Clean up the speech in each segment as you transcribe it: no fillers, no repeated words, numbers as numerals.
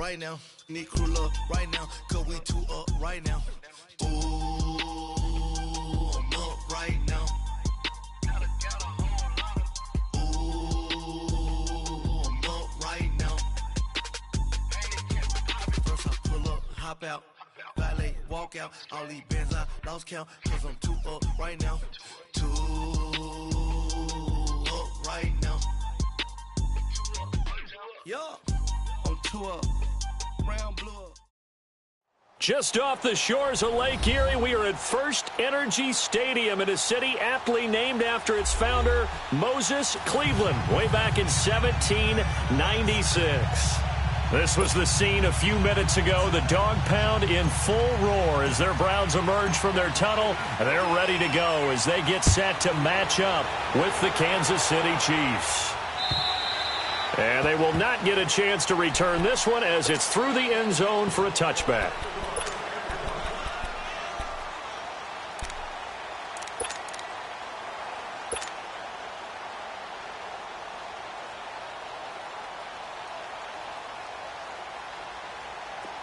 right now. Need crew up right now, cause we two up right now. Ooh, I'm up right now. Ooh, I'm up right now. First I pull up, hop out, valet, walk out. All these bands I lost count, cause I'm two up right now. Two up right now. Yeah, I'm two up. Just off the shores of Lake Erie, we are at First Energy Stadium in a city aptly named after its founder, Moses Cleveland, way back in 1796. This was the scene a few minutes ago. The dog pound in full roar as their Browns emerge from their tunnel. They're ready to go as they get set to match up with the Kansas City Chiefs. And they will not get a chance to return this one as it's through the end zone for a touchback.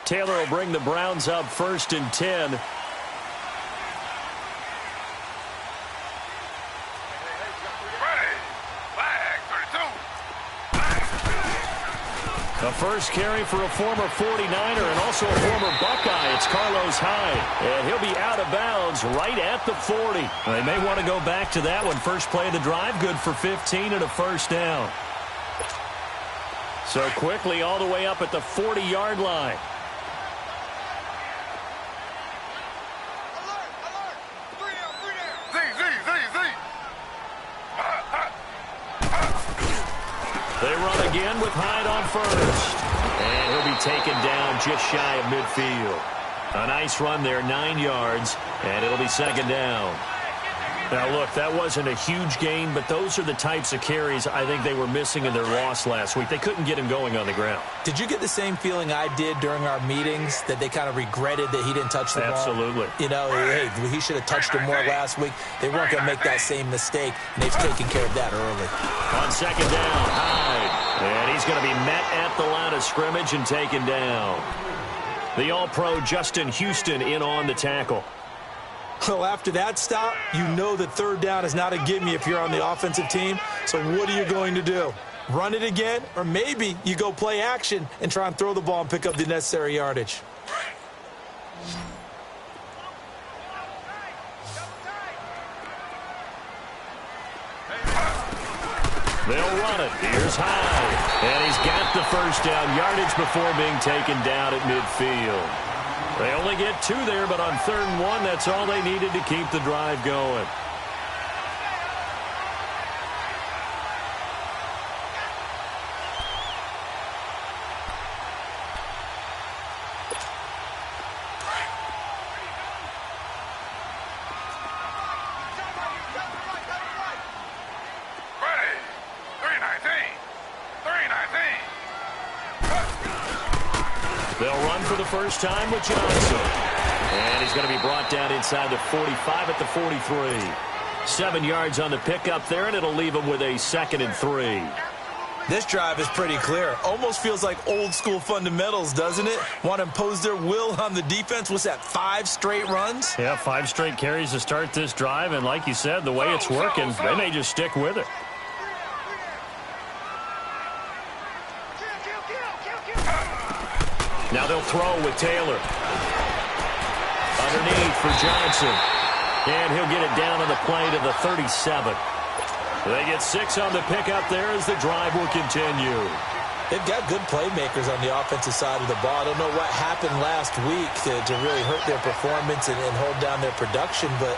Taylor will bring the Browns up 1st and 10. A first carry for a former 49er and also a former Buckeye. It's Carlos Hyde, and he'll be out of bounds right at the 40. They may want to go back to that one. First play of the drive, good for 15 and a first down. So quickly all the way up at the 40-yard line. They run again with Hyde on first. And he'll be taken down just shy of midfield. A nice run there, 9 yards, and it'll be second down. Now, look, that wasn't a huge gain, but those are the types of carries I think they were missing in their loss last week. They couldn't get him going on the ground. Did you get the same feeling I did during our meetings, that they kind of regretted that he didn't touch the ball? Absolutely. You know, hey, he should have touched him more last week. They weren't going to make that same mistake, and they've taken care of that early. On second down, Hyde. And he's going to be met at the line of scrimmage and taken down. The All-Pro Justin Houston in on the tackle. Well, after that stop, you know that third down is not a gimme if you're on the offensive team. So what are you going to do? Run it again? Or maybe you go play action and try and throw the ball and pick up the necessary yardage. They'll run it. Here's Hyde. And he's got the first down yardage before being taken down at midfield. They only get 2 there, but on 3rd and 1, that's all they needed to keep the drive going. They'll run for the first time with Johnson. And he's going to be brought down inside the 45 at the 43. 7 yards on the pickup there, and it'll leave him with a 2nd and 3. This drive is pretty clear. Almost feels like old-school fundamentals, doesn't it? Want to impose their will on the defense. What's that, 5 straight runs? Yeah, 5 straight carries to start this drive, and like you said, the way it's working, they may just stick with it. Now they'll throw with Taylor. Underneath for Johnson. And he'll get it down on the play to the 37. They get 6 on the pickup there as the drive will continue. They've got good playmakers on the offensive side of the ball. I don't know what happened last week to really hurt their performance and hold down their production, but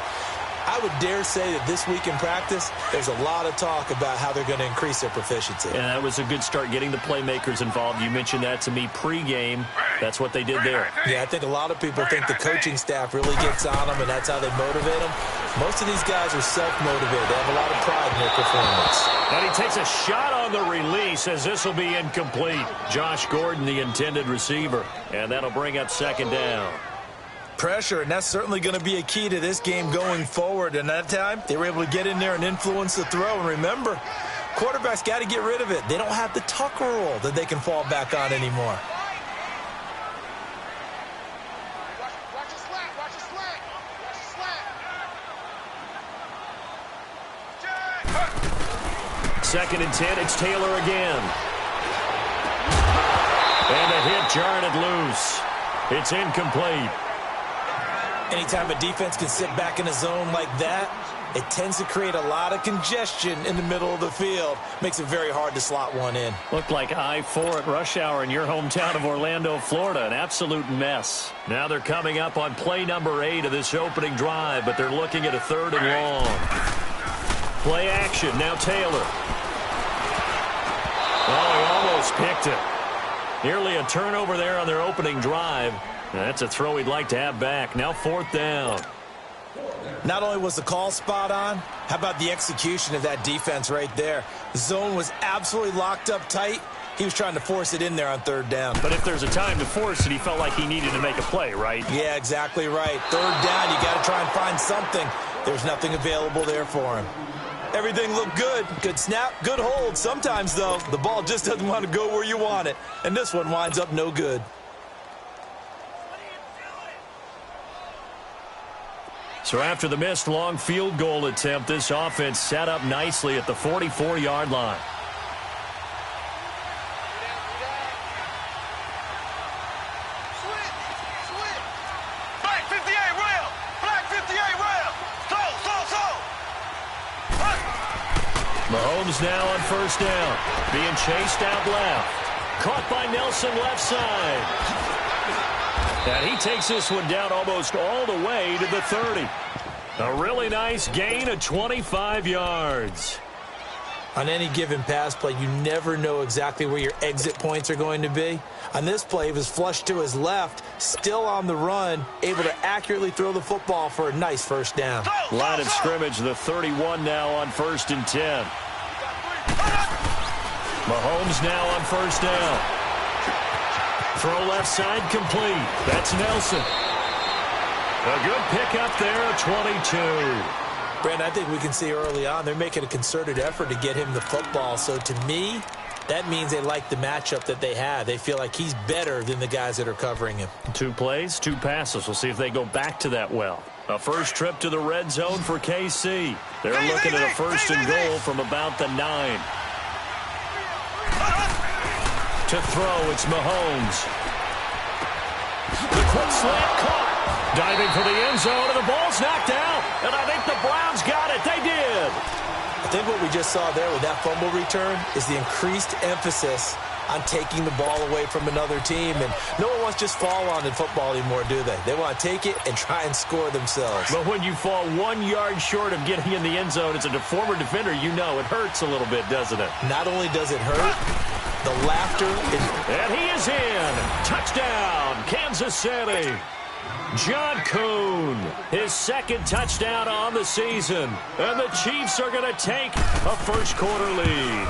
I would dare say that this week in practice, there's a lot of talk about how they're going to increase their proficiency. And that was a good start getting the playmakers involved. You mentioned that to me pregame. That's what they did there. Yeah, I think a lot of people think the coaching staff really gets on them, and that's how they motivate them. Most of these guys are self-motivated. They have a lot of pride in their performance. And he takes a shot on the release as this will be incomplete. Josh Gordon, the intended receiver. And that'll bring up 2nd down. Pressure, and that's certainly going to be a key to this game going forward. And that time, they were able to get in there and influence the throw. And remember, quarterbacks got to get rid of it. They don't have the tuck rule that they can fall back on anymore. 2nd and 10. It's Taylor again. And a hit jarred it loose. It's incomplete. Anytime a defense can sit back in a zone like that, it tends to create a lot of congestion in the middle of the field. Makes it very hard to slot one in. Looked like I-4 at rush hour in your hometown of Orlando, Florida. An absolute mess. Now they're coming up on play number 8 of this opening drive, but they're looking at a 3rd and long. Play action. Now Taylor. Oh, he almost picked it. Nearly a turnover there on their opening drive. That's a throw he'd like to have back. Now 4th down. Not only was the call spot on, how about the execution of that defense right there? The zone was absolutely locked up tight. He was trying to force it in there on 3rd down. But if there's a time to force it, he felt like he needed to make a play, right? Yeah, exactly right. 3rd down, you got to try and find something. There's nothing available there for him. Everything looked good. Good snap, good hold. Sometimes, though, the ball just doesn't want to go where you want it. And this one winds up no good. So after the missed long field goal attempt, this offense set up nicely at the 44-yard line. Black 58 rail! Black 58 rail! Mahomes now on 1st down. Being chased out left. Caught by Nelson left side. And he takes this one down almost all the way to the 30. A really nice gain of 25 yards. On any given pass play, you never know exactly where your exit points are going to be. On this play, he was flushed to his left, still on the run, able to accurately throw the football for a nice 1st down. Line of scrimmage, the 31 now on 1st and 10. Mahomes now on 1st down. Throw left side complete. That's Nelson. A good pickup there, 22. Brandon, I think we can see early on they're making a concerted effort to get him the football. So to me, that means they like the matchup that they have. They feel like he's better than the guys that are covering him. 2 plays, 2 passes. We'll see if they go back to that well. A first trip to the red zone for KC. They're looking at a 1st and goal from about the 9. To throw, it's Mahomes. The quick slant caught. Diving for the end zone, and the ball's knocked out. And I think the Browns got it. They did. I think what we just saw there with that fumble return is the increased emphasis on taking the ball away from another team. And no one wants to just fall on in football anymore, do they? They want to take it and try and score themselves. But when you fall 1 yard short of getting in the end zone as a former defender, you know it hurts a little bit, doesn't it? Not only does it hurt, the laughter is... And he is in. Touchdown, Kansas City. John Kuhn, his 2nd touchdown on the season. And the Chiefs are going to take a 1st quarter lead.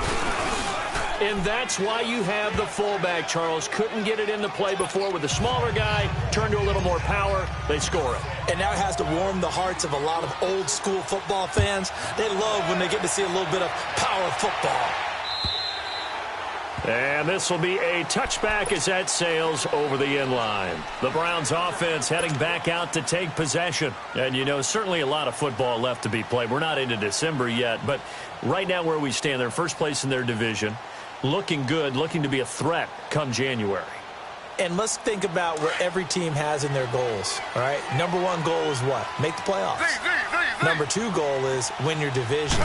And that's why you have the fullback, Charles. Couldn't get it into play before with the smaller guy. Turned to a little more power. They score it. And now it has to warm the hearts of a lot of old-school football fans. They love when they get to see a little bit of power football. And this will be a touchback as that sails over the end line. The Browns offense heading back out to take possession. And, you know, certainly a lot of football left to be played. We're not into December yet, but right now where we stand, they're first place in their division. Looking good, looking to be a threat come January. And let's think about what every team has in their goals, all right? Number 1 goal is what? Make the playoffs. Number 2 goal is win your division.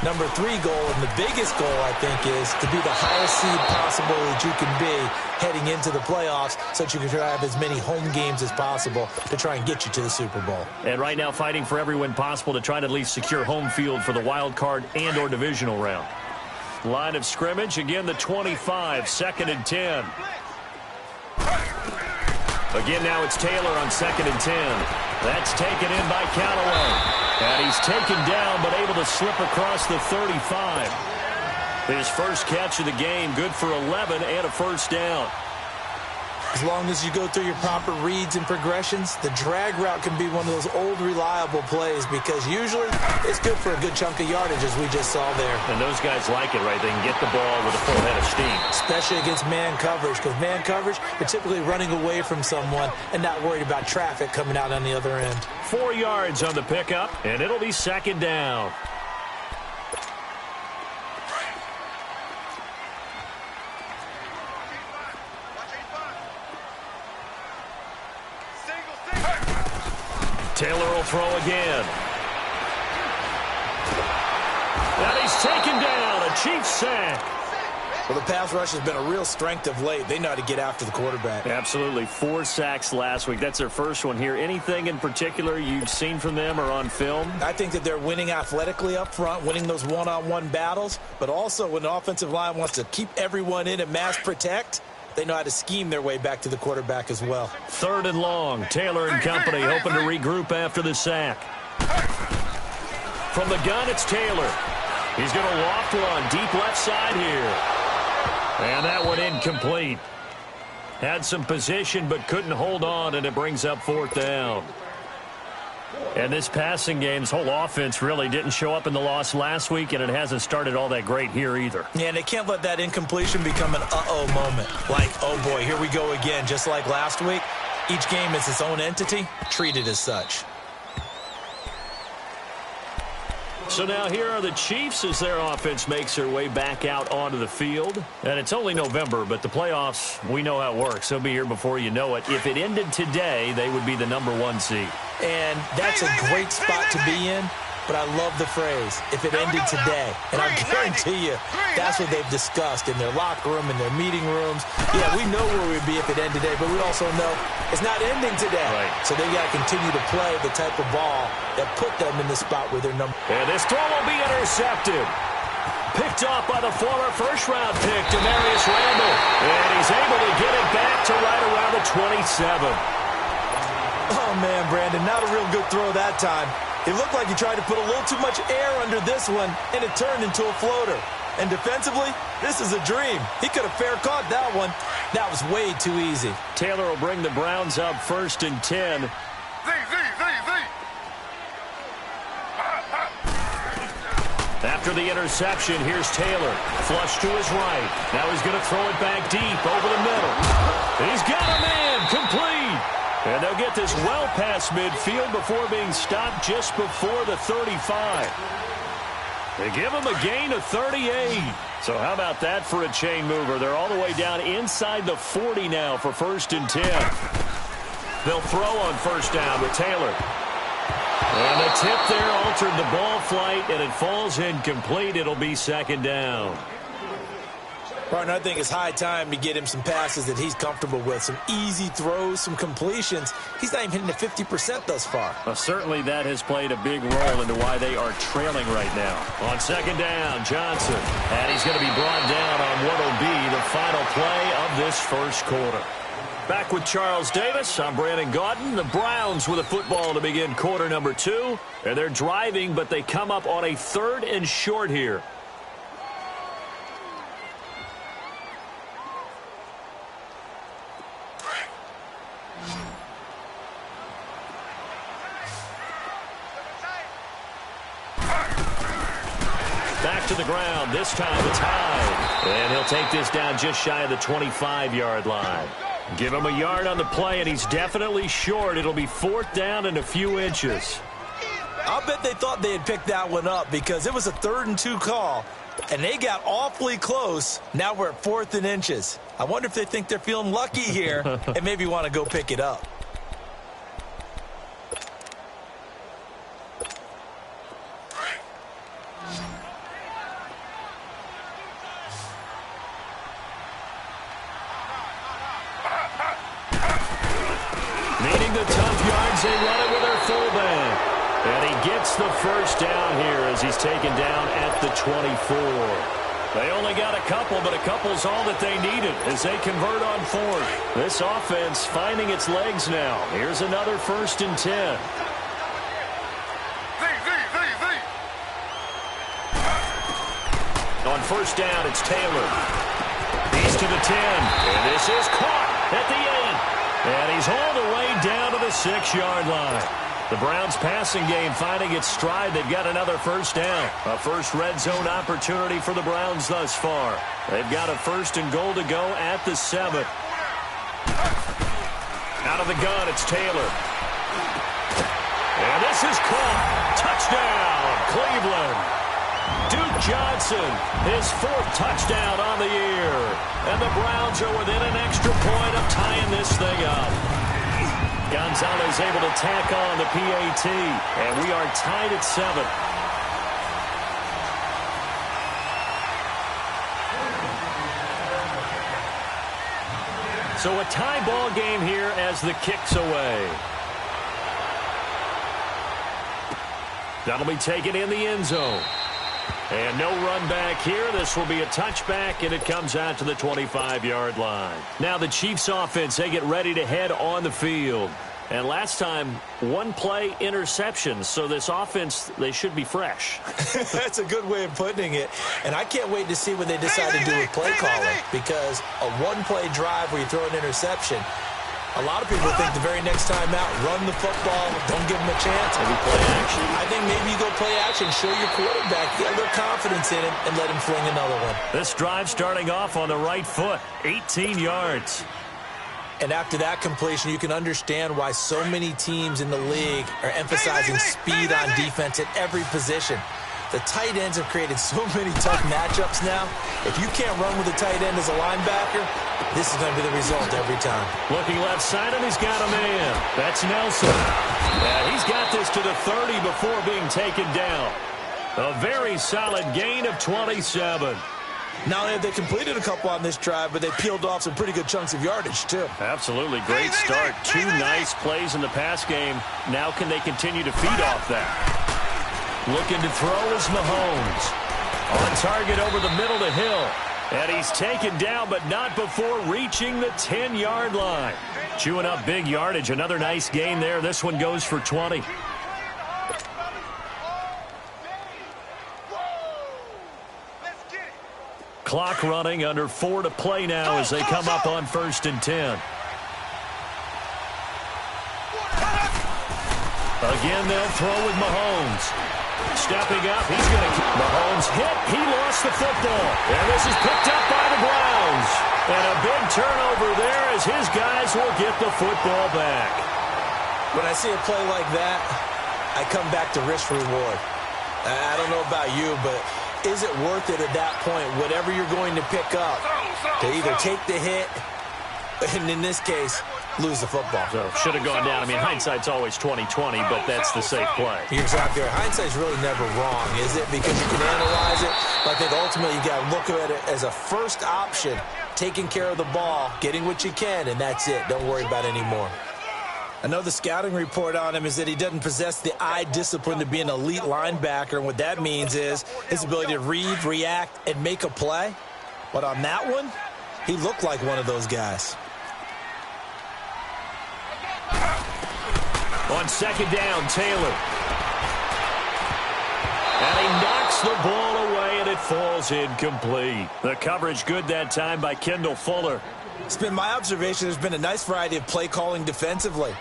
Number 3 goal, and the biggest goal, I think, is to be the highest seed possible that you can be heading into the playoffs so that you can try to have as many home games as possible to try and get you to the Super Bowl. And right now fighting for every win possible to try to at least secure home field for the wild card and or divisional round. Line of scrimmage, again the 25, 2nd and 10. Again, now it's Taylor on 2nd and 10. That's taken in by Callaway. And he's taken down, but able to slip across the 35. His first catch of the game, good for 11 and a 1st down. As long as you go through your proper reads and progressions, the drag route can be one of those old reliable plays because usually it's good for a good chunk of yardage as we just saw there. And those guys like it, right? They can get the ball with a full head of steam. Especially against man coverage because man coverage, you're typically running away from someone and not worried about traffic coming out on the other end. 4 yards on the pickup, and it'll be 2nd down. Taylor will throw again. And he's taken down. A Chiefs sack. Well, the pass rush has been a real strength of late. They know how to get after the quarterback. Absolutely. 4 sacks last week. That's their first one here. Anything in particular you've seen from them or on film? I think that they're winning athletically up front, winning those one-on-one battles, but also when the offensive line wants to keep everyone in and mass protect, they know how to scheme their way back to the quarterback as well. 3rd and long. Taylor and company hoping to regroup after the sack. From the gun, it's Taylor. He's going to loft one deep left side here. And that one incomplete. Had some position but couldn't hold on, and it brings up 4th down. And this passing game's whole offense really didn't show up in the loss last week, and it hasn't started all that great here either. Yeah, and they can't let that incompletion become an uh-oh moment. Like, oh boy, here we go again, just like last week. Each game is its own entity, treated as such. So now here are the Chiefs as their offense makes their way back out onto the field. And it's only November, but the playoffs, we know how it works. They'll be here before you know it. If it ended today, they would be the #1 seed. And that's a great spot to be in, but I love the phrase, if it ended today. And I guarantee you, that's what they've discussed in their locker room, in their meeting rooms. Yeah, we know where we'd be if it ended today, but we also know it's not ending today. Right. So they got to continue to play the type of ball that put them in the spot where they're number. And this throw will be intercepted. Picked off by the former first-round pick, Demarius Randall. And he's able to get it back to right around the 27. Oh, man, Brandon, not a real good throw that time. It looked like he tried to put a little too much air under this one, and it turned into a floater. And defensively, this is a dream. He could have fair caught that one. That was way too easy. Taylor will bring the Browns up 1st and 10. After the interception, here's Taylor. Flush to his right. Now he's going to throw it back deep over the middle. He's got a man. Complete. And they'll get this well past midfield before being stopped just before the 35. They give him a gain of 38. So how about that for a chain mover? They're all the way down inside the 40 now for 1st and 10. They'll throw on 1st down with Taylor. And the tip there altered the ball flight, and it falls incomplete. It'll be 2nd down. Partner, I think it's high time to get him some passes that he's comfortable with. Some easy throws, some completions. He's not even hitting the 50% thus far. Well, certainly that has played a big role into why they are trailing right now. On 2nd down, Johnson. And he's going to be brought down on what will be the final play of this 1st quarter. Back with Charles Davis, I'm Brandon Gaudin. The Browns with a football to begin quarter number 2. And they're driving, but they come up on a 3rd and short here. Back to the ground. This time it's high. And he'll take this down just shy of the 25-yard line. Give him a yard on the play, and he's definitely short. It'll be 4th down and a few inches. I'll bet they thought they had picked that one up because it was a 3rd and 2 call, and they got awfully close. Now we're at 4th and inches. I wonder if they think they're feeling lucky here and maybe want to go pick it up. Needing the tough yards, they run it with their fullback. And he gets the 1st down here as he's taken down at the 24. They only got a couple, but a couple's all that they needed as they convert on 4th. This offense finding its legs now. Here's another 1st and 10. On 1st down, it's Taylor. He's to the 10, and this is caught at the 8. And he's all the way down to the 6-yard line. The Browns passing game finding its stride. They've got another 1st down. A first red zone opportunity for the Browns thus far. They've got a 1st and goal to go at the 7. Out of the gun, it's Taylor. And this is caught. Touchdown, Cleveland. Duke Johnson, his 4th touchdown on the year. And the Browns are within an extra point of tying this thing up. Gonzalez able to tack on the PAT, and we are tied at 7. So a tie ball game here as the kick's away. That'll be taken in the end zone. And no run back here. This will be a touchback, and it comes out to the 25-yard line. Now the Chiefs offense, they get ready to head on the field. And last time, one-play interceptions. So this offense, they should be fresh. That's a good way of putting it. And I can't wait to see what they decide to do with play calling. Because a one-play drive where you throw an interception, a lot of people think the very next time out, run the football, don't give them a chance. Maybe play action. I think maybe you go play action, show your quarterback, get a little confidence in him, and let him fling another one. This drive starting off on the right foot, 18 yards. And after that completion, you can understand why so many teams in the league are emphasizing speed on defense at every position. The tight ends have created so many tough matchups now. If you can't run with a tight end as a linebacker, this is going to be the result every time. Looking left side, and he's got a man. That's Nelson. Yeah, he's got this to the 30 before being taken down. A very solid gain of 27. Not only have they completed a couple on this drive, but they peeled off some pretty good chunks of yardage, too. Absolutely. Great start. Two nice plays in the pass game. Now can they continue to feed off that? Looking to throw is Mahomes. On target over the middle to Hill. And he's taken down, but not before reaching the 10-yard line. Chewing up big yardage. Another nice gain there. This one goes for 20. Clock running, under 4 to play now as they come up on 1st and 10. Again, they'll throw with Mahomes. Stepping up, he's going to... Mahomes hit, he lost the football. And this is picked up by the Browns. And a big turnover there as his guys will get the football back. When I see a play like that, I come back to risk reward. I don't know about you, but is it worth it at that point, whatever you're going to pick up, to either take the hit, and in this case, lose the football? So should have gone down. I mean, hindsight's always 20/20, but that's the safe play. You're exactly right. Hindsight's really never wrong, is it? Because you can analyze it, but I think ultimately you got to look at it as a first option, taking care of the ball, getting what you can, and that's it. Don't worry about it anymore. I know the scouting report on him is that he doesn't possess the eye discipline to be an elite linebacker, and what that means is his ability to read, react, and make a play. But on that one, he looked like one of those guys. On 2nd down, Taylor. And he knocks the ball away, and it falls incomplete. The coverage good that time by Kendall Fuller. It's been my observation there's been a nice variety of play calling defensively.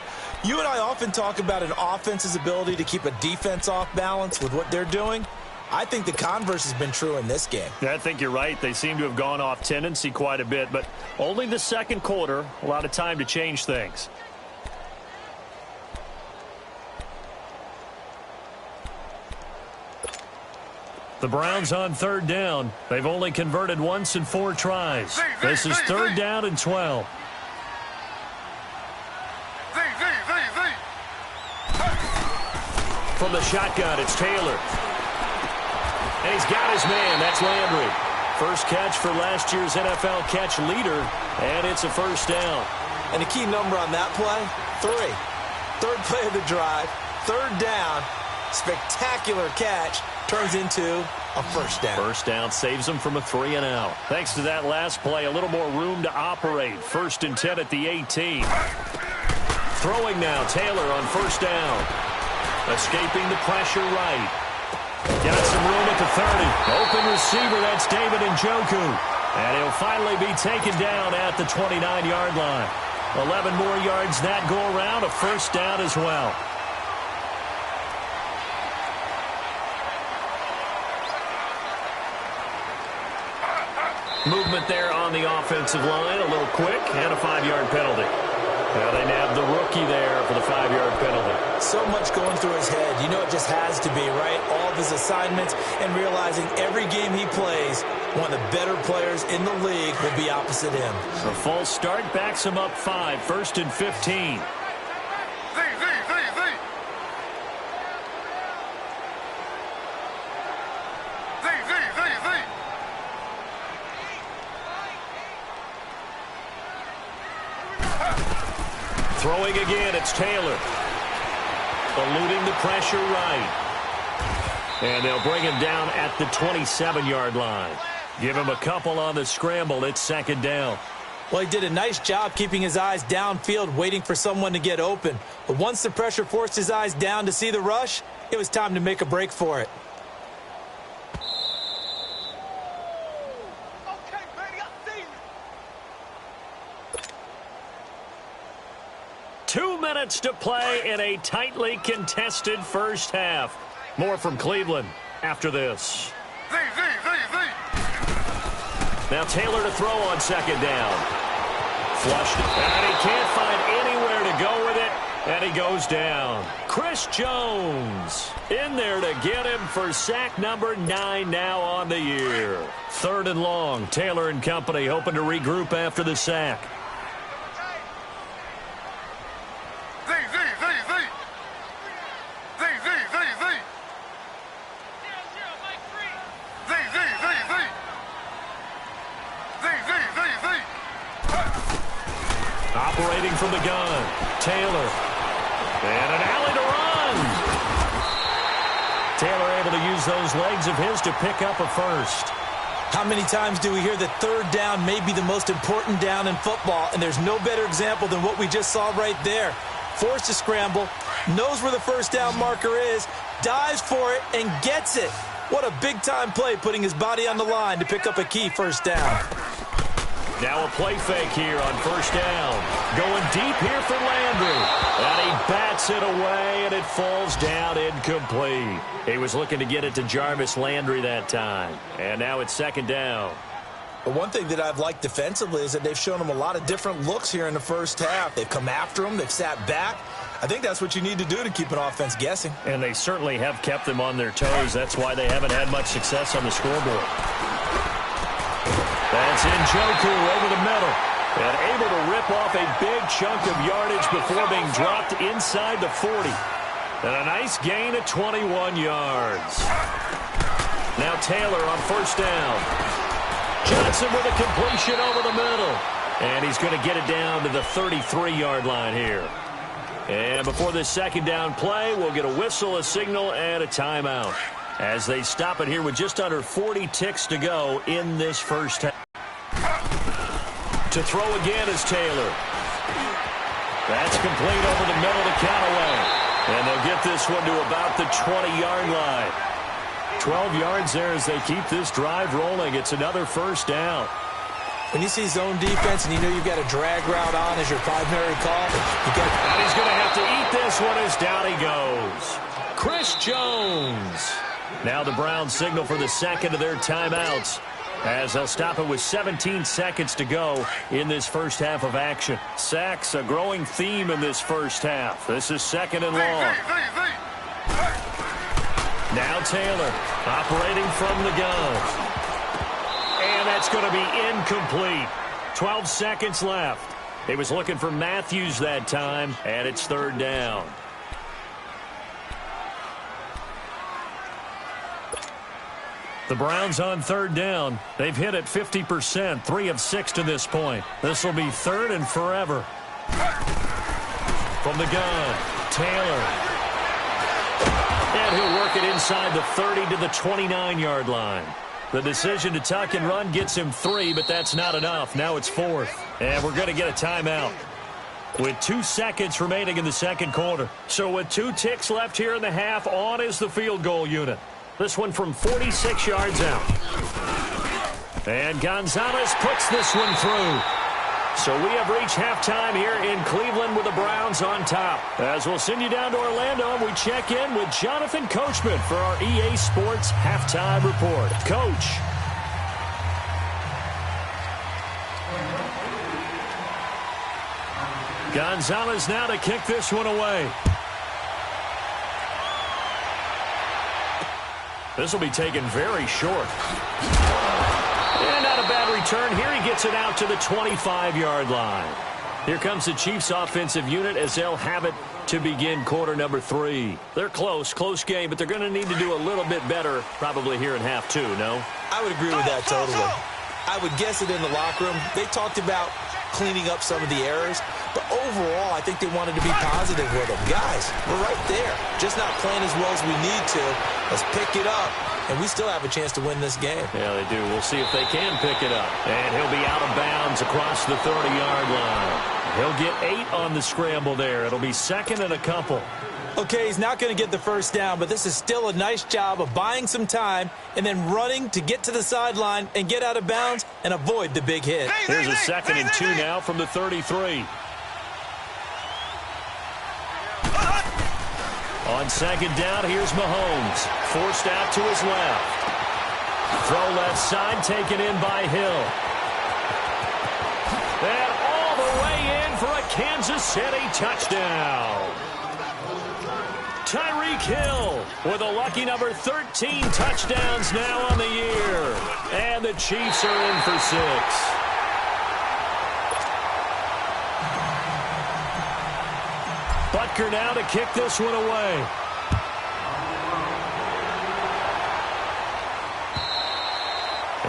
You and I often talk about an offense's ability to keep a defense off balance with what they're doing. I think the converse has been true in this game. Yeah, I think you're right. They seem to have gone off tendency quite a bit, but only the second quarter, a lot of time to change things. The Browns on 3rd down. They've only converted once in 4 tries. This is 3rd down and 12. From the shotgun, it's Taylor. And he's got his man. That's Landry. First catch for last year's NFL catch leader, and it's a 1st down. And the key number on that play, 3. 3rd play of the drive, 3rd down, spectacular catch, turns into a 1st down. 1st down saves them from a 3-and-out. Thanks to that last play, a little more room to operate. 1st and 10 at the 18. Throwing now, Taylor on 1st down. Escaping the pressure right. Got some room at the 30. Open receiver, that's David Njoku. And he'll finally be taken down at the 29-yard line. 11 more yards that go around, a 1st down as well. Movement there on the offensive line, a little quick, and a 5-yard penalty. Now they nabbed the rookie there for the 5-yard penalty. So much going through his head. You know it just has to be, right? All of his assignments and realizing every game he plays, one of the better players in the league will be opposite him. A false start backs him up 5, 1st and 15. Throwing again, it's Taylor. Eluding the pressure right. And they'll bring him down at the 27-yard line. Give him a couple on the scramble. It's second down. Well, he did a nice job keeping his eyes downfield, waiting for someone to get open. But once the pressure forced his eyes down to see the rush, it was time to make a break for it. Okay, baby, I see you. 2 minutes to play in a tightly contested first half. More from Cleveland after this. Now Taylor to throw on second down. Flushed it. And he can't find anywhere to go with it. And he goes down. Chris Jones in there to get him for sack number 9 now on the year. 3rd and long. Taylor and company hoping to regroup after the sack. Operating from the gun, Taylor. And an alley to run. Taylor able to use those legs of his to pick up a first. How many times do we hear that third down may be the most important down in football, and there's no better example than what we just saw right there. Forced to scramble, knows where the first down marker is, dives for it, and gets it. What a big-time play, putting his body on the line to pick up a key first down. Now a play fake here on first down. Going deep here for Landry. And he bats it away, and it falls down incomplete. He was looking to get it to Jarvis Landry that time. And now it's second down. But one thing that I've liked defensively is that they've shown him a lot of different looks here in the first half. They've come after him. They've sat back. I think that's what you need to do to keep an offense guessing. And they certainly have kept them on their toes. That's why they haven't had much success on the scoreboard. That's Njoku over the middle. And able to rip off a big chunk of yardage before being dropped inside the 40. And a nice gain of 21 yards. Now Taylor on first down. Johnson with a completion over the middle. And he's going to get it down to the 33-yard line here. And before this second down play, we'll get a whistle, a signal, and a timeout, as they stop it here with just under 40 ticks to go in this first half. To throw again is Taylor. That's complete over the middle to Callaway. And they'll get this one to about the 20-yard line. 12 yards there as they keep this drive rolling. It's another first down. When you see zone defense and you know you've got a drag route on as your primary call, and he's going to have to eat this one as down he goes. Chris Jones. Now the Browns signal for the second of their timeouts, as they'll stop it with 17 seconds to go in this first half of action. Sacks, a growing theme in this first half. This is second and long. Now Taylor operating from the gun. And that's going to be incomplete. 12 seconds left. He was looking for Matthews that time, and it's third down. The Browns on third down. They've hit it 50%, 3 of 6 to this point. This will be third and forever. From the gun, Taylor. And he'll work it inside the 30 to the 29-yard line. The decision to tuck and run gets him 3, but that's not enough. Now it's 4th. And we're going to get a timeout with 2 seconds remaining in the second quarter. So with 2 ticks left here in the half, on is the field goal unit. This one from 46 yards out. And Gonzalez puts this one through. So we have reached halftime here in Cleveland with the Browns on top. As we'll send you down to Orlando, we check in with Jonathan Coachman for our EA Sports Halftime Report. Coach. Gonzalez now to kick this one away. This will be taken very short. And not a bad return. Here he gets it out to the 25-yard line. Here comes the Chiefs offensive unit as they'll have it to begin quarter number 3. They're close game, but they're going to need to do a little bit better probably here in half 2, no? I would agree with that totally. I would guess it in the locker room. They talked about cleaning up some of the errors. But overall, I think they wanted to be positive with them. Guys, we're right there. Just not playing as well as we need to. Let's pick it up. And we still have a chance to win this game. Yeah, they do. We'll see if they can pick it up. And he'll be out of bounds across the 30-yard line. He'll get 8 on the scramble there. It'll be second and a couple. Okay, he's not going to get the first down, but this is still a nice job of buying some time and then running to get to the sideline and get out of bounds and avoid the big hit. Here's a 2nd and 2 now from the 33. On 2nd down, here's Mahomes. Forced out to his left. Throw left side, taken in by Hill. And all the way in for a Kansas City touchdown. Tyreek Hill with a lucky number 13 touchdowns now on the year. And the Chiefs are in for 6. Butker now to kick this one away.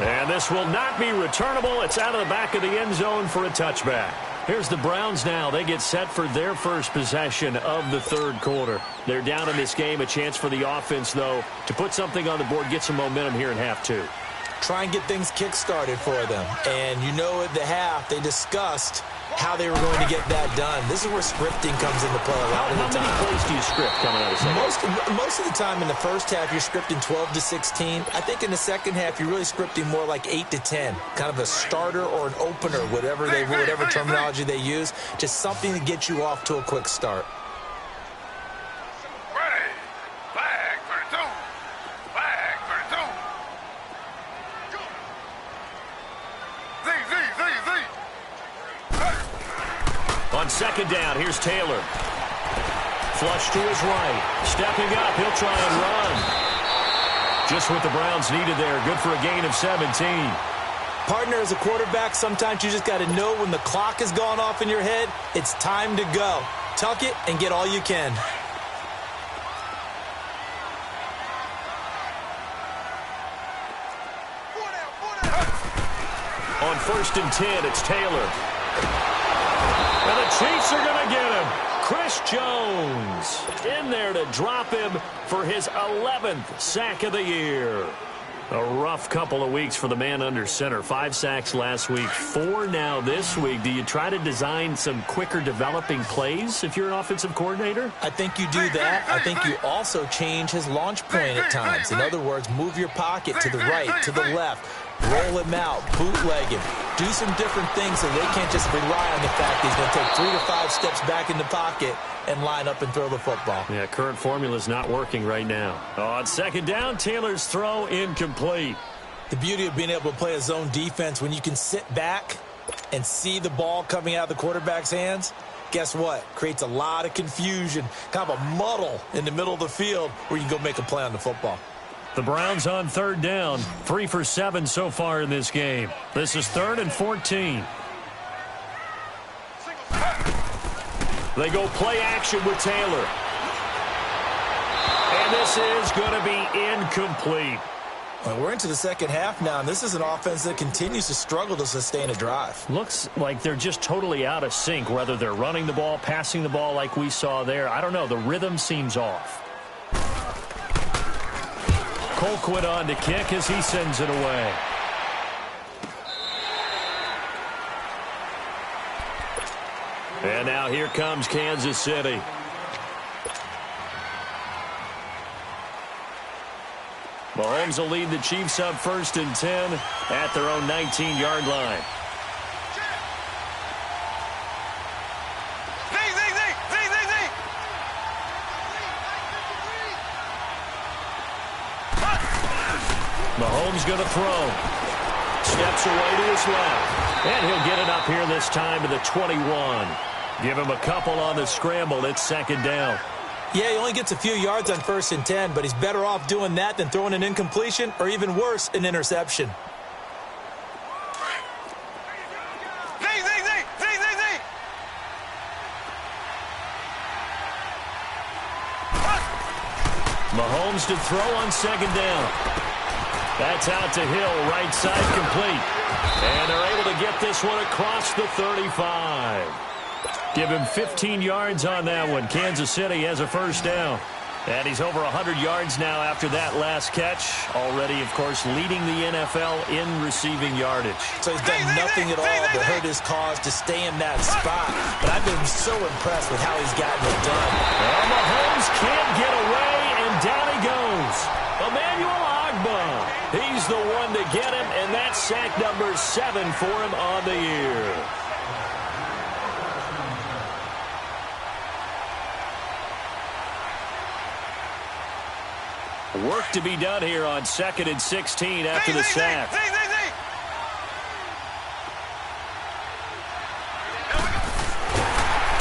And this will not be returnable. It's out of the back of the end zone for a touchback. Here's the Browns now. They get set for their first possession of the third quarter. They're down in this game. A chance for the offense, though, to put something on the board, get some momentum here in half 2. Try and get things kick-started for them. And you know at the half, they discussed how they were going to get that done. This is where scripting comes into play a lot of the time. How many plays do you script coming out of second? Most of the time in the first half, you're scripting 12 to 16. I think in the second half, you're really scripting more like 8 to 10. Kind of a starter or an opener, whatever terminology they use. Just something to get you off to a quick start. On 2nd down, here's Taylor. Flush to his right. Stepping up, he'll try and run. Just what the Browns needed there. Good for a gain of 17. Partner, as a quarterback, sometimes you just got to know when the clock has gone off in your head, it's time to go. Tuck it and get all you can. On 1st and 10, it's Taylor. And the Chiefs are going to get him. Chris Jones in there to drop him for his 11th sack of the year. A rough couple of weeks for the man under center. 5 sacks last week, 4 now this week. Do you try to design some quicker developing plays if you're an offensive coordinator? I think you do that. I think you also change his launch point at times. In other words, move your pocket to the right, to the left. Roll him out, bootleg him, do some different things so they can't just rely on the fact that he's going to take 3 to 5 steps back in the pocket and line up and throw the football. Yeah, current formula's not working right now. On 2nd down, Taylor's throw incomplete. The beauty of being able to play a zone defense when you can sit back and see the ball coming out of the quarterback's hands, guess what? Creates a lot of confusion, kind of a muddle in the middle of the field where you can go make a play on the football. The Browns on 3rd down, 3 for 7 so far in this game. This is 3rd and 14. They go play action with Taylor. And this is going to be incomplete. Well, we're into the second half now, and this is an offense that continues to struggle to sustain a drive. Looks like they're just totally out of sync, whether they're running the ball, passing the ball like we saw there. I don't know. The rhythm seems off. Colquitt on to kick as he sends it away. And now here comes Kansas City. Mahomes will lead the Chiefs up 1st and 10 at their own 19-yard line. Mahomes going to throw. Steps away to his left. And he'll get it up here this time to the 21. Give him a couple on the scramble. It's 2nd down. Yeah, he only gets a few yards on 1st and 10, but he's better off doing that than throwing an incompletion or even worse, an interception. Mahomes to throw on 2nd down. That's out to Hill, right side complete. And they're able to get this one across the 35. Give him 15 yards on that one. Kansas City has a first down. And he's over 100 yards now after that last catch. Already, of course, leading the NFL in receiving yardage. So he's done nothing at all to hurt his cause to stay in that spot. But I've been so impressed with how he's gotten it done. Well, Mahomes can't get away, and down he goes. Emmanuel Agba. He's the one to get him, and that's sack number 7 for him on the year. Work to be done here on 2nd and 16 after the sack.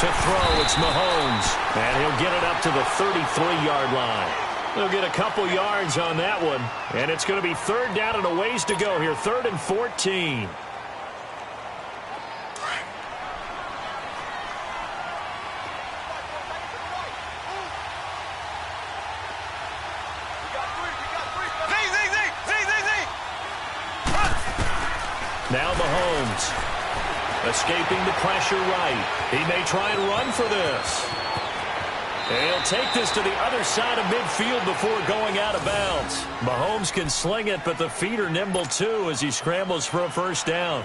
To throw, it's Mahomes. And he'll get it up to the 33-yard line. He'll get a couple yards on that one. And it's going to be 3rd down and a ways to go here. 3rd and 14. Now Mahomes, escaping the pressure right. He may try and run for this. And he'll take this to the other side of midfield before going out of bounds. Mahomes can sling it, but the feet are nimble too as he scrambles for a first down.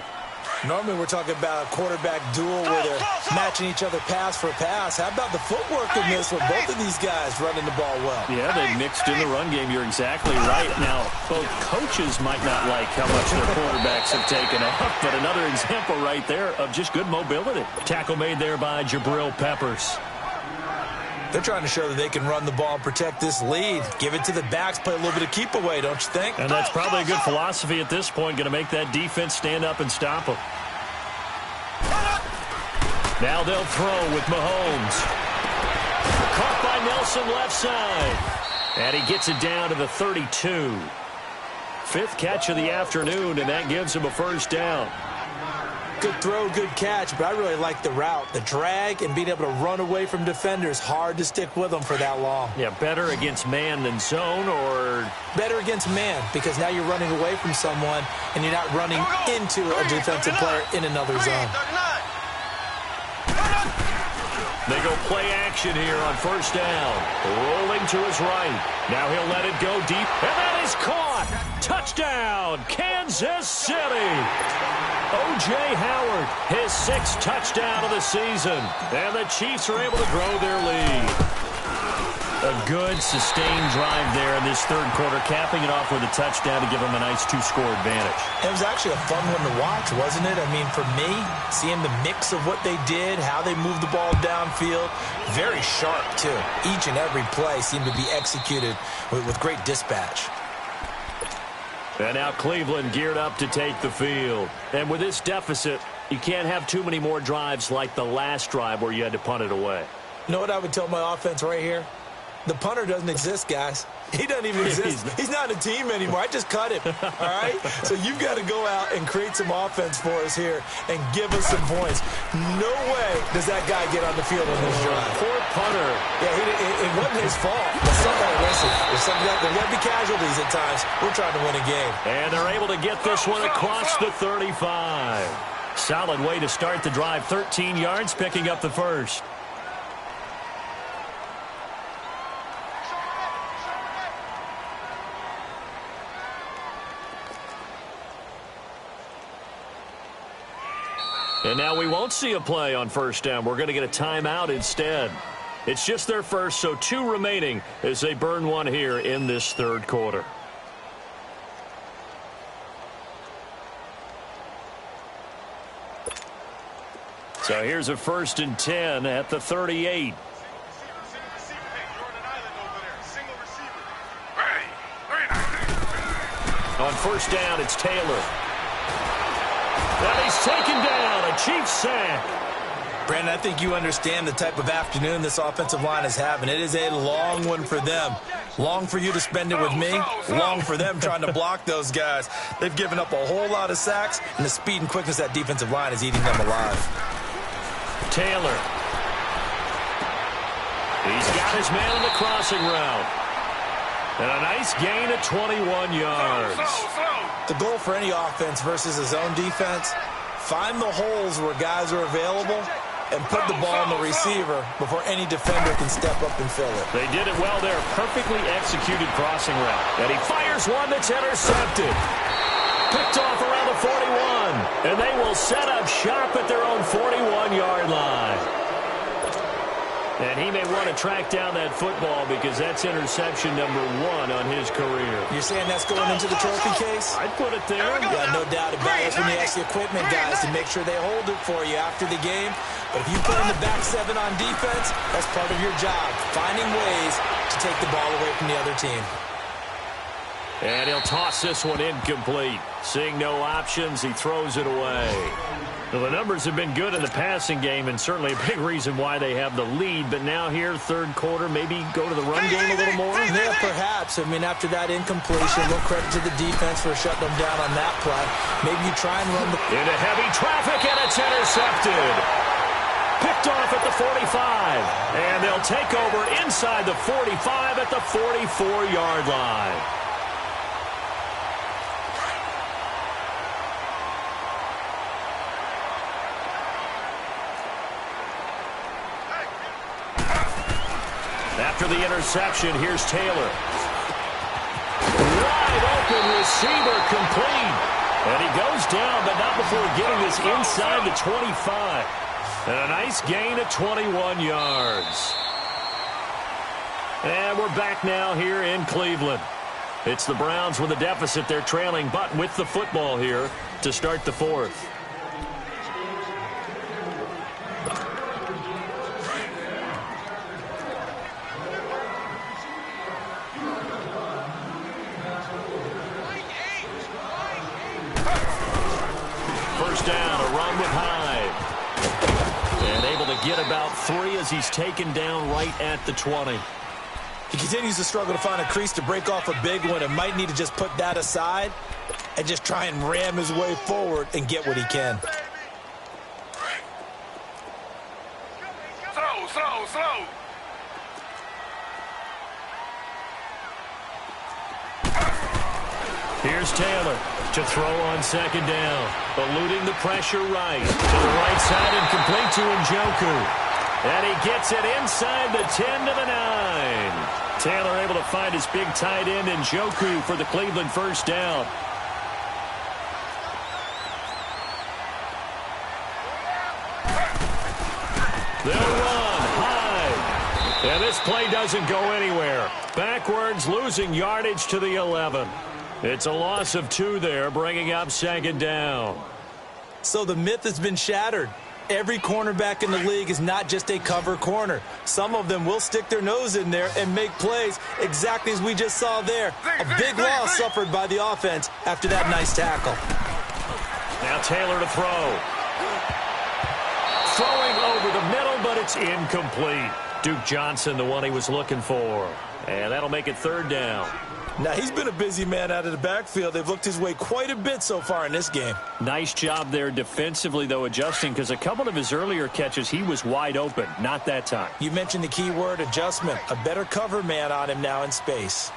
Normally we're talking about a quarterback duel where they're matching each other pass for pass. How about the footwork in this with both of these guys running the ball well? Yeah, they mixed in the run game. You're exactly right. Now, both coaches might not like how much their quarterbacks have taken off, but another example right there of just good mobility. Tackle made there by Jabril Peppers. They're trying to show that they can run the ball and protect this lead. Give it to the backs, play a little bit of keep away, don't you think? And that's probably a good philosophy at this point, going to make that defense stand up and stop them. Now they'll throw with Mahomes. Caught by Nelson left side. And he gets it down to the 32. 5th catch of the afternoon, and that gives him a first down. Good throw, good catch, but I really like the route. The drag and being able to run away from defenders, hard to stick with them for that long. Yeah, better against man than zone, or? Better against man, because now you're running away from someone and you're not running into a defensive player in another zone. They go play action here on first down. Rolling to his right. Now he'll let it go deep, and that is caught. Touchdown, Kansas City. O.J. Howard, his 6th touchdown of the season. And the Chiefs are able to grow their lead. A good, sustained drive there in this 3rd quarter, capping it off with a touchdown to give them a nice 2-score advantage. It was actually a fun one to watch, wasn't it? I mean, for me, seeing the mix of what they did, how they moved the ball downfield, very sharp, too. Each and every play seemed to be executed with great dispatch. And now Cleveland geared up to take the field. And with this deficit, you can't have too many more drives like the last drive where you had to punt it away. You know what I would tell my offense right here? The punter doesn't exist, guys. He doesn't even exist. He's not a team anymore. I just cut him, all right? So you've got to go out and create some offense for us here and give us some points. No way does that guy get on the field on this drive. Poor punter. Yeah, it wasn't his fault. But somebody, listen, there's going to be casualties at times. We're trying to win a game. And they're able to get this one across the 35. Solid way to start the drive. 13 yards, picking up the first. And now we won't see a play on first down. We're going to get a timeout instead. It's just their first, so 2 remaining as they burn one here in this 3rd quarter. So here's a 1st and 10 at the 38. On first down, it's Taylor. And he's taken down, a Chiefs sack. Brandon, I think you understand the type of afternoon this offensive line is having. It is a long one for them. Long for you to spend it with me. Long for them trying to block those guys. They've given up a whole lot of sacks, and the speed and quickness of that defensive line is eating them alive. Taylor. He's got his man on the crossing route. And a nice gain of 21 yards. The goal for any offense versus a zone defense, find the holes where guys are available and put the ball on the receiver before any defender can step up and fill it. They did it well there. Perfectly executed crossing route. And he fires one that's intercepted. Picked off around the 41. And they will set up shop at their own 41-yard line. And he may want to track down that football because that's interception number 1 on his career. You're saying that's going into the trophy case? I'd put it there. Yeah, no doubt about it. That's when you ask the equipment guys to make sure they hold it for you after the game. But if you put in the back 7 on defense, that's part of your job, finding ways to take the ball away from the other team. And he'll toss this one incomplete. Seeing no options, he throws it away. Well, the numbers have been good in the passing game and certainly a big reason why they have the lead. But now here, third quarter, maybe go to the run game a little more? Yeah, perhaps. I mean, after that incompletion, no credit to the defense for shutting them down on that play. Maybe you try and run the... Into heavy traffic, and it's intercepted. Picked off at the 45. And they'll take over inside the 45 at the 44-yard line. After the interception, here's Taylor. Wide open receiver complete. And he goes down, but not before getting this inside the 25. And a nice gain of 21 yards. And we're back now here in Cleveland. It's the Browns with a deficit. They're trailing, but with the football here to start the fourth. First down, a run with Hyde. And able to get about 3 as he's taken down right at the 20. He continues to struggle to find a crease to break off a big one and might need to just put that aside and just try and ram his way forward and get what he can. Slow. Here's Taylor to throw on second down. Eluding the pressure right. To the right side and complete to Njoku. And he gets it inside the 10 to the 9. Taylor able to find his big tight end Njoku for the Cleveland first down. They'll run high. And this play doesn't go anywhere. Backwards, losing yardage to the 11. It's a loss of 2 there, bringing up second down. So the myth has been shattered. Every cornerback in the league is not just a cover corner. Some of them will stick their nose in there and make plays exactly as we just saw there. A big loss suffered by the offense after that nice tackle. Now Taylor to throw. Throwing over the middle, but it's incomplete. Duke Johnson, the one he was looking for. And that'll make it third down. Now, he's been a busy man out of the backfield. They've looked his way quite a bit so far in this game. Nice job there defensively, though, adjusting, because a couple of his earlier catches, he was wide open. Not that time. You mentioned the key word, adjustment. A better cover man on him now in space.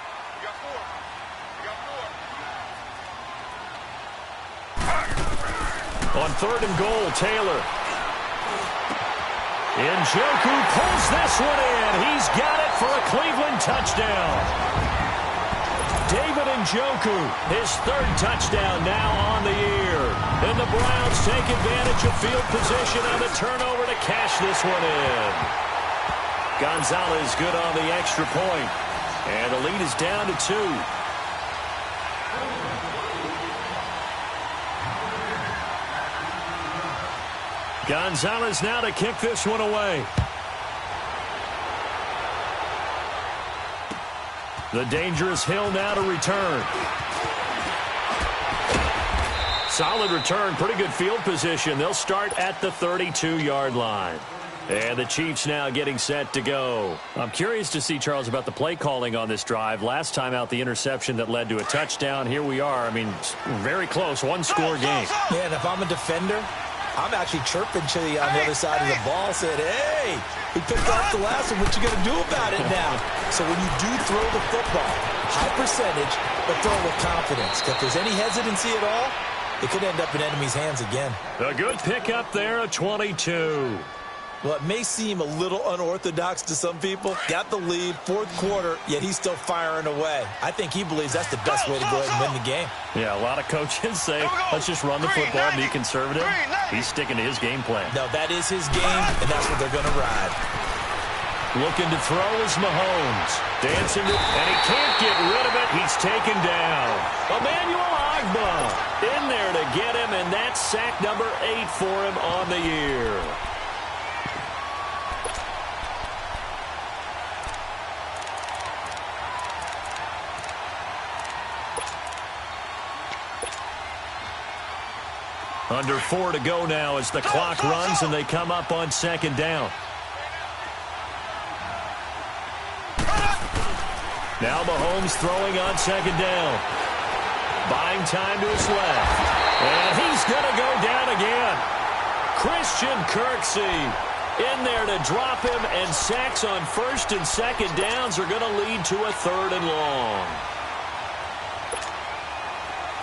On third and goal, Taylor. Njoku pulls this one in. He's got it for a Cleveland touchdown. David Njoku, his third touchdown now on the year. And the Browns take advantage of field position on the turnover to cash this one in. Gonzalez good on the extra point. And the lead is down to 2. Gonzalez now to kick this one away. The dangerous Hill now to return. Solid return, pretty good field position. They'll start at the 32-yard line. And the Chiefs now getting set to go. I'm curious to see, Charles, about the play calling on this drive. Last time out, the interception that led to a touchdown. Here we are. I mean, very close, one-score game. Yeah, and if I'm a defender, I'm actually chirping Chili on the other side of the ball, saying, hey, we picked off the last one. What you going to do about it now? So when you do throw the football, high percentage, but throw it with confidence. If there's any hesitancy at all, it could end up in enemy's hands again. A good pickup there, a 22. Well, it may seem a little unorthodox to some people. Got the lead, fourth quarter, yet he's still firing away. I think he believes that's the best way to go ahead and win the game. Yeah, a lot of coaches say, let's just run the football and be conservative. He's sticking to his game plan. No, that is his game, and that's what they're going to ride. Looking to throw is Mahomes. Dancing, and he can't get rid of it. He's taken down. Emmanuel Agba in there to get him, and that's sack number 8 for him on the year. Under 4 to go now as the clock runs and they come up on second down. Now Mahomes throwing on second down. Buying time to his left. And he's going to go down again. Christian Kirksey in there to drop him, and sacks on first and second downs are going to lead to a 3rd and long.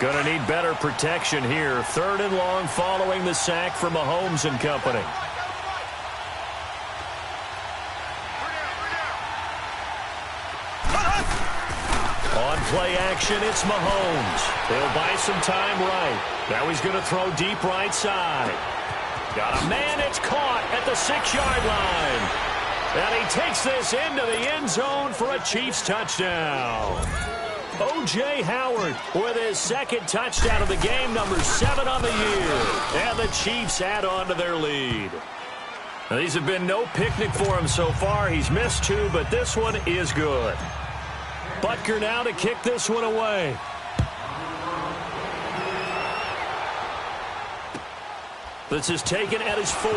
Going to need better protection here. 3rd and long following the sack from Mahomes and company. On play action, it's Mahomes. He'll buy some time right. Now he's going to throw deep right side. Got a man, it's caught at the 6-yard line. And he takes this into the end zone for a Chiefs touchdown. O.J. Howard with his 2nd touchdown of the game, number 7 on the year. And the Chiefs add on to their lead. Now, these have been no picnic for him so far. He's missed 2, but this one is good. Butker now to kick this one away. This is taken at his 4.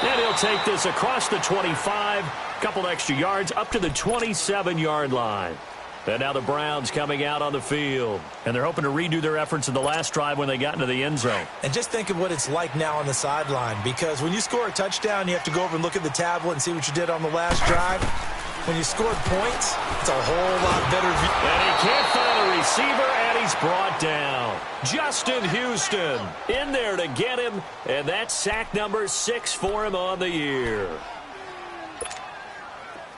And he'll take this across the 25. Couple extra yards up to the 27-yard line. And now the Browns coming out on the field. And they're hoping to redo their efforts in the last drive when they got into the end zone. And just think of what it's like now on the sideline. Because when you score a touchdown, you have to go over and look at the tablet and see what you did on the last drive. When you scored points, it's a whole lot better view. And he can't find a receiver, and he's brought down. Justin Houston in there to get him. And that's sack number 6 for him on the year.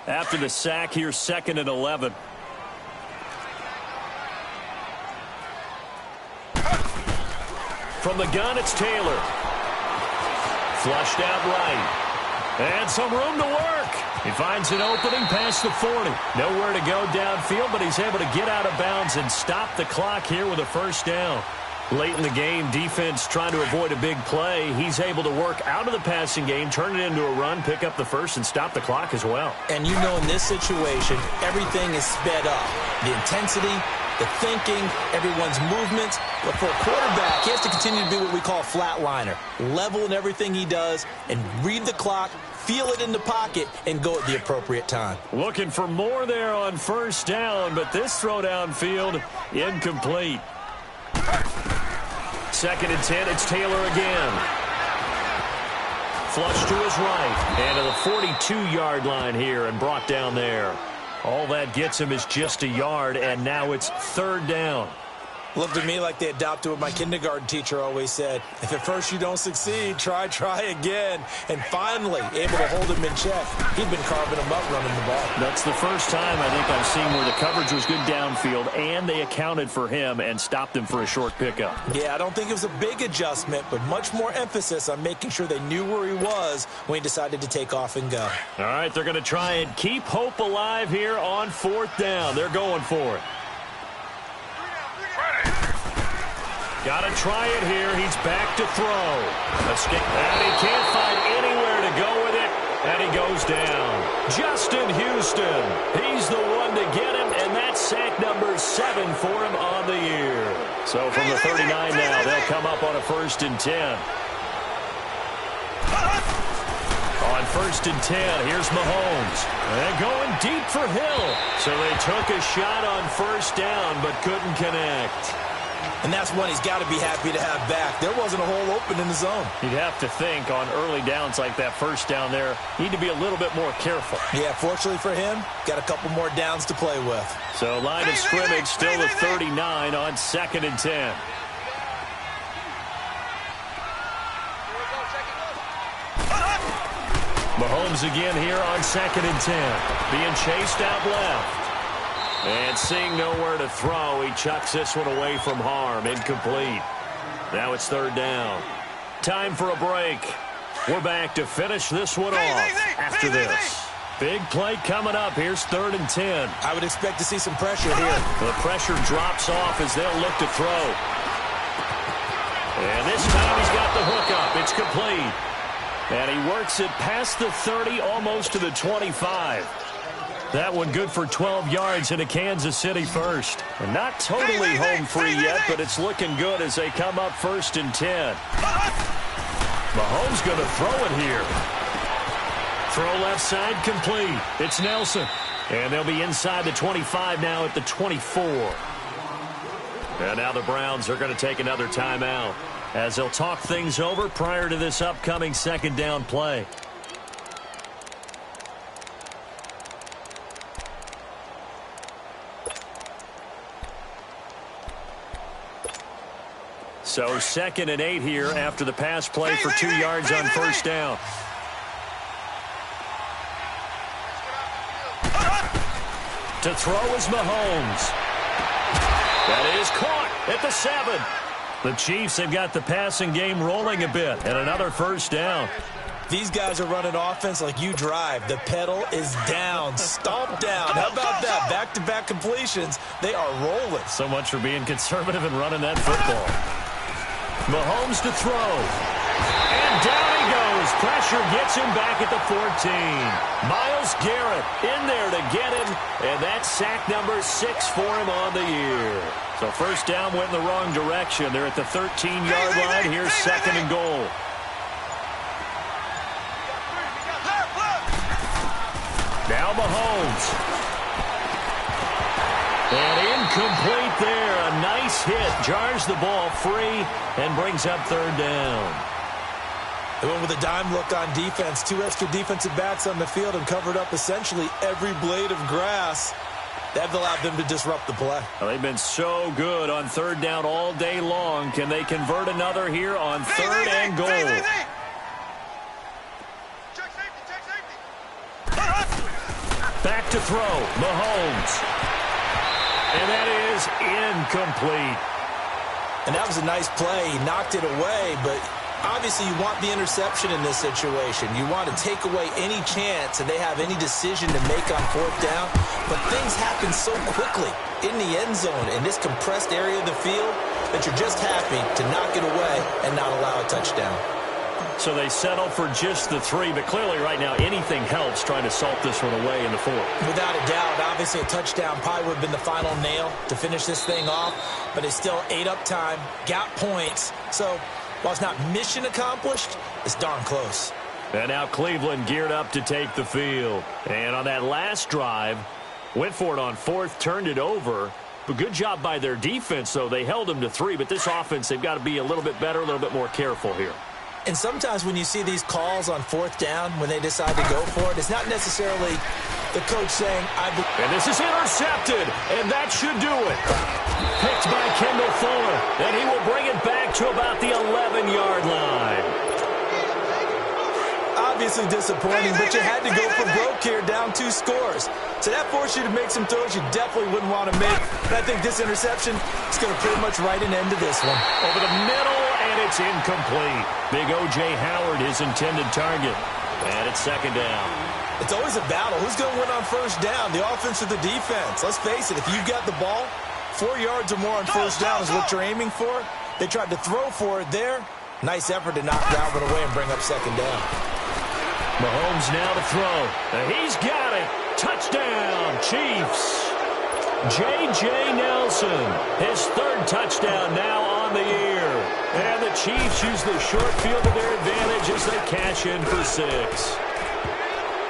After the sack, here's 2nd and 11. From the gun, it's Taylor. Flushed out right. And some room to work. He finds an opening past the 40. Nowhere to go downfield, but he's able to get out of bounds and stop the clock here with a 1st down. Late in the game, defense trying to avoid a big play. He's able to work out of the passing game, turn it into a run, pick up the 1st, and stop the clock as well. And you know in this situation, everything is sped up. The intensity, the thinking, everyone's movements. But for a quarterback, he has to continue to be what we call a flatliner. Level in everything he does and read the clock, feel it in the pocket, and go at the appropriate time. Looking for more there on 1st down, but this throw downfield incomplete. 2nd and 10, it's Taylor again. Flush to his right. And to the 42-yard line here and brought down there. All that gets him is just a yard, and now it's 3rd down. Looked to me like they adopted what my kindergarten teacher always said. If at first you don't succeed, try again. And finally, able to hold him in check. He'd been carving him up running the ball. That's the first time I think I've seen where the coverage was good downfield, and they accounted for him and stopped him for a short pickup. Yeah, I don't think it was a big adjustment, but much more emphasis on making sure they knew where he was when he decided to take off and go. All right, they're going to try and keep hope alive here on 4th down. They're going for it. Got to try it here. He's back to throw. Escape. And he can't find anywhere to go with it. And he goes down. Justin Houston. He's the one to get him, and that's sack number 7 for him on the year. So from the 39 now, they'll come up on a 1st and 10. On 1st and 10, here's Mahomes. And going deep for Hill. So they took a shot on 1st down, but couldn't connect. And that's one he's got to be happy to have back. There wasn't a hole open in the zone. You'd have to think on early downs like that first down there, need to be a little bit more careful. Yeah, fortunately for him, got a couple more downs to play with. So line of scrimmage still at 39 on 2nd and 10. Mahomes again here on 2nd and 10. Being chased out left. And seeing nowhere to throw, he chucks this one away from harm. Incomplete. Now it's 3rd down. Time for a break. We're back to finish this one off after this. Big play coming up. Here's 3rd and 10. I would expect to see some pressure here. The pressure drops off as they'll look to throw. And this time he's got the hook up. It's complete. And he works it past the 30, almost to the 25. That one good for 12 yards in a Kansas City first. And not totally home free yet, but it's looking good as they come up 1st and 10. Mahomes going to throw it here. Throw left side complete. It's Nelson. And they'll be inside the 25 now at the 24. And now the Browns are going to take another timeout as they'll talk things over prior to this upcoming 2nd down play. So 2nd and 8 here after the pass play for 2 yards on 1st down. To throw is Mahomes. That is caught at the 7. The Chiefs have got the passing game rolling a bit, and another 1st down. These guys are running offense like you drive. The pedal is down, stomped down. How about that? Back-to-back completions. They are rolling. So much for being conservative and running that football. Mahomes to throw. And down he goes. Pressure gets him back at the 14. Myles Garrett in there to get him. And that's sack number 6 for him on the year. So 1st down went in the wrong direction. They're at the 13-yard line. Here's 2nd and goal. Now Mahomes. And incomplete there. A nice hit. Jars the ball free and brings up 3rd down. They went with a dime look on defense. 2 extra defensive backs on the field and covered up essentially every blade of grass. That allowed them to disrupt the play. Well, they've been so good on 3rd down all day long. Can they convert another here on 3rd and goal? Back to throw. Mahomes. And that is incomplete. And that was a nice play. He knocked it away, but obviously you want the interception in this situation. You want to take away any chance that they have any decision to make on 4th down. But things happen so quickly in the end zone in this compressed area of the field that you're just happy to knock it away and not allow a touchdown. So they settle for just the 3, but clearly right now anything helps trying to salt this one away in the 4th. Without a doubt, obviously a touchdown probably would have been the final nail to finish this thing off, but it's still ate up time, got points. So while it's not mission accomplished, it's darn close. And now Cleveland geared up to take the field. And on that last drive, went for it on 4th, turned it over. But good job by their defense, though. They held them to 3, but this offense, they've got to be a little bit better, a little bit more careful here. And sometimes when you see these calls on 4th down, when they decide to go for it, it's not necessarily the coach saying, And this is intercepted, and that should do it. Picked by Kendall Fuller, and he will bring it back to about the 11-yard line. Obviously disappointing, but you had to go for broke here, down 2 scores. So that forced you to make some throws you definitely wouldn't want to make. And I think this interception is going to pretty much write an end to this one. Over the middle, and it's incomplete. Big O.J. Howard, his intended target. And it's 2nd down. It's always a battle. Who's going to win on 1st down, the offense or the defense? Let's face it, if you've got the ball, 4 yards or more on 1st down is what you're aiming for. They tried to throw for it there. Nice effort to knock Dalvin away and bring up 2nd down. Mahomes now to throw. And he's got it. Touchdown, Chiefs. J.J. Nelson, his 3rd touchdown now on the year. And the Chiefs use the short field to their advantage as they cash in for 6.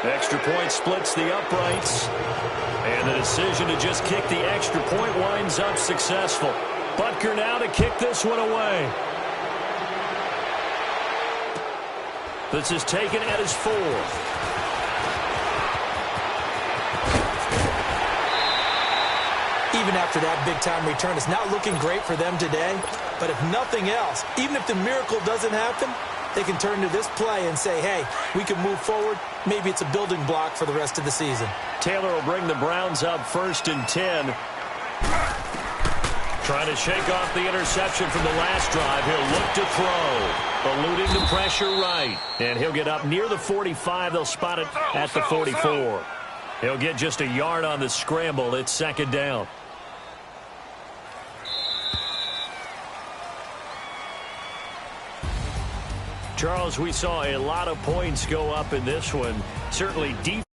Extra point splits the uprights. And the decision to just kick the extra point winds up successful. Butker now to kick this one away. This is taken at his 4. Even after that big-time return, it's not looking great for them today. But if nothing else, even if the miracle doesn't happen, they can turn to this play and say, hey, we can move forward. Maybe it's a building block for the rest of the season. Taylor will bring the Browns up 1st and 10. Trying to shake off the interception from the last drive. He'll look to throw. Eluding the pressure right. And he'll get up near the 45. They'll spot it at the 44. He'll get just a yard on the scramble. It's 2nd down. Charles, we saw a lot of points go up in this one. Certainly deep.